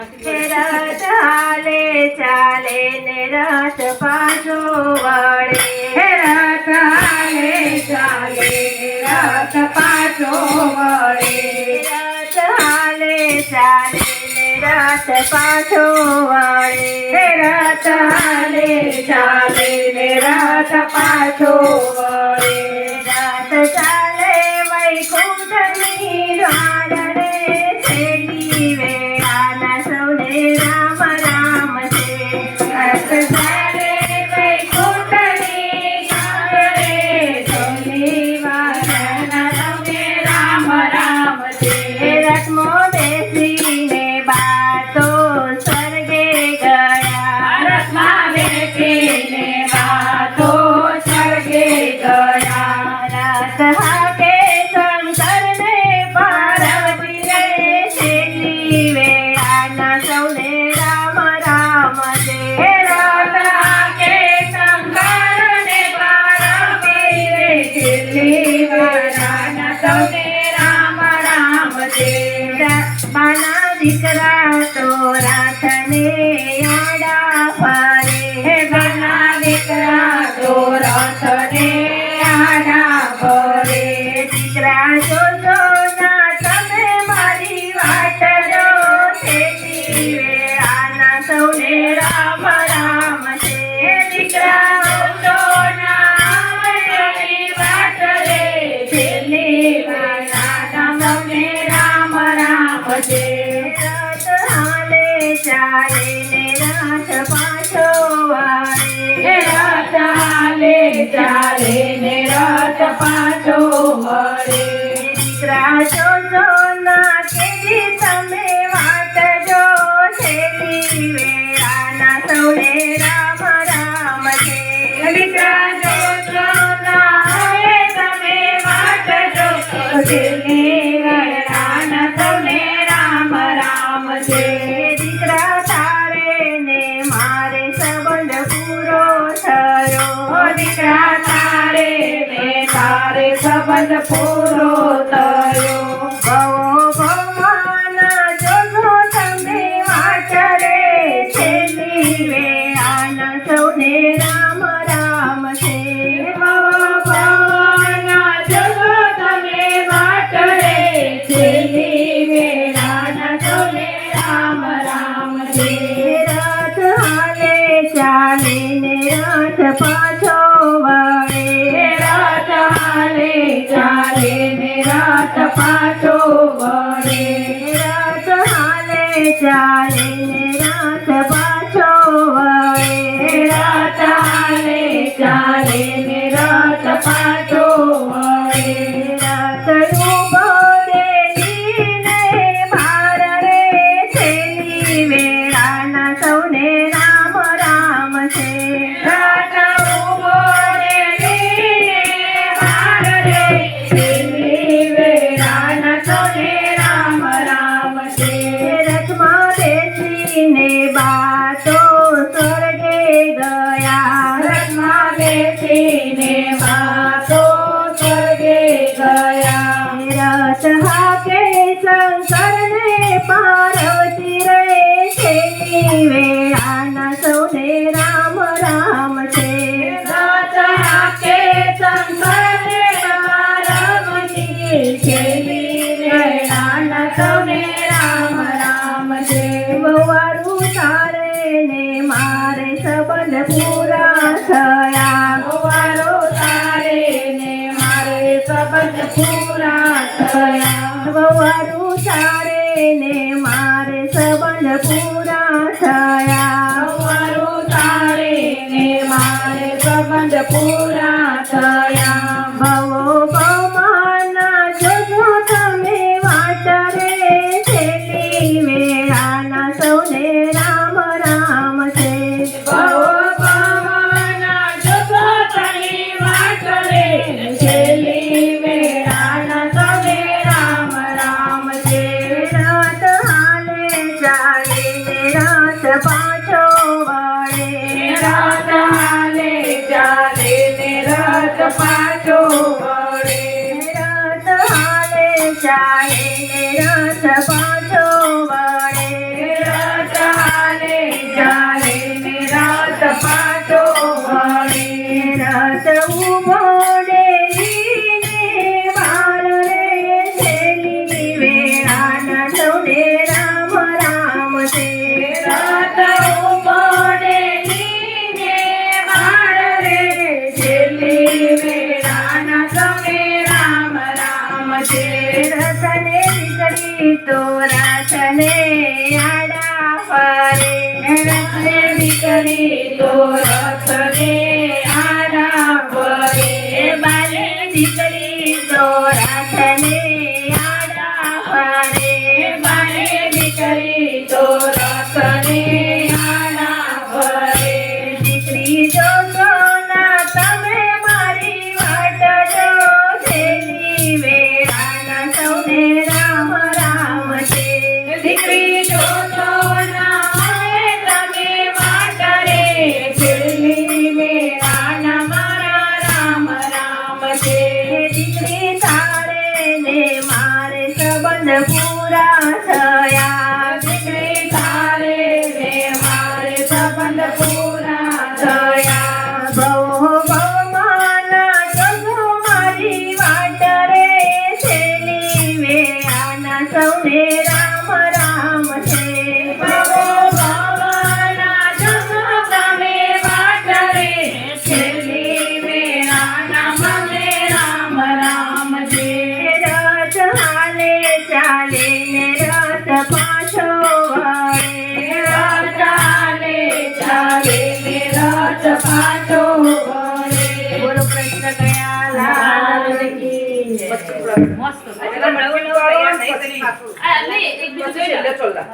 રથ હાલે ચાલે ને રથ પાછો વળે. રથ હાલે ચાલે ને રથ પાછો વળે. રથ હાલે ચાલે ને રથ પાછો વળે. રથ હાલે ચાલે ને રથ પાછો વળે. રથ ચાલે વૈકુંઠની દ્વાર રે છેલ્લી વેળાના સૌને રામ રામ છે. રથ ચાલે વૈકુંઠની દ્વાર રે છેલ્લી વેળાના સૌને રામ રામ છે. રથમાં બેસીને બાતો સ્વર્ગે ગયા. રથમાં બેસીને બાતો સ્વર્ગે ગયા. રથ હાકે શંકરને પાર્વતી રે છેલ્લી વેળાના સૌને રામ રામ છે. રથ હાકે શંકરને પાર્વતી રે છેલ્લી વેળાના સૌને રામ રામ છે. માના દીકરા તો રાથને આડા ફરે. ઘરના દીકરા તો રથને આડા ફરે. દીકરા જોજો ના તમે મારી વાટ જો છેલ્લી વેળાના સૌને રામ રામ છે. દીકરા નામની વાટ રે છેલ્લી વેળાના સૌને રામ રામ છે. રથ હાલે ચાલે ને રથ પાછો વળે. રથ હાલે ચાલે ને રથ પાછો વળે. દીકરા જોજો ના કેદી તમે વાટ જો છેલ્લી વેળાના સૌને રામ રામ છે. દીકરા જોજો ના હવે તમે વાટ જો છેલ્લી વેળાના સૌને રામ રામ છે. દીકરા તારે ને મારે સંબંધ પૂરો થયો. દીકરા તારે ને તારે સંબંધ પૂરો થયો. ભવો ભવવાના જોજો તમે વાટ રે છેલ્લી વેળાના સૌને રામ રામ છે. ભવવાના જોજો તમે વાટ રે છેલ્લી વેળાના સૌને રામ રામ છે. રથ હાલે ચાલે ને રથ પાછો વળે. રથ હાલે ચાલે ને રથ પાછો વળે. રથ હાલે ચાલે ને રથ પાછો વળે. રથ હાલે ચાલે ને રથ પાછો વળે. રથ ઉભો દેખીને ભાર રે છેલ્લી વેળાના સૌને રામ રામ છે. રથ ઉભો દેખીને ભાર રે છેલ્લી વેળાના સૌને રામ રામ છે. રથમાં બેસીને બાતો સ્વર્ગે ગયા. રથમાં બેસીને વાતો સ્વર્ગે ગયા. રથ હાકે શંકરને પાર્વતી રે છેલ્લી વેળાના સૌને રામ રામ છે. રથ હાકે શંકરને પાર્વતી છેલ્લી વેળાના સૌને રામ રામ છે. વવારું તારે ને મારે સંબંધ પૂરા થયા. વારો તારે ને મારે સંબંધ પૂરા થયા. વવારું તારે ને મારે સંબંધ પૂરા થયા. વારો તારે ને મારે સંબંધ પૂરા થયા. ભવો ભવમાના જોજો તમે વાટ રે છેલ્લી વેળાના સૌને રામ રામ છે. ભવવાના જોજો તની વાટ રે છેલ્લી વેળાના સૌને રામ રામ છે. રથ હાલે ચાલે ને રથ પાછો વળે. રથ હાલે ચાલે ને રથ પાછો વળે. રથ હાલે ચાલે ને રથ પાછો વળે. રથ આડા ફરે રથને દીકરી તો રથને આડા ફરે બાલે દીકરી તો રથને આડા ફરે બારે દીકરી તો રથને આડા ફરે દીકરી જોશો ના તમે મારી વાટ જો છેલ્લી વેળાના સૌને રામ રામ છે દીકરી જોશો ના હવે તમે વાટ રે છેલ્લી વેળાના મારા રામ રામ છે દીકરી તારે ને મારે સંબંધ પૂરા થયા દીકરી તારે ને મારે સંબંધ પૂરા થયા ભવો ભવમાના જોજો મારી વાટ રે છેલ્લી વેળાના સૌને રામ રામ છે ભવો ભવના જગો તમે વાટ રે છેલ્લી વેળાના મને રામ રામ છે રથ હાલે ચાલે ને રથ પાછો વળે ચાલે ચાલે ને રથ પાછો વળે બોલો કૃષ્ણ કયા લાલ કી મસ્ત. એટલે નવીન વાળો અને પછી પાછું. આ નહીં એક બીજું જોઈ લો. એટલે ચોલા.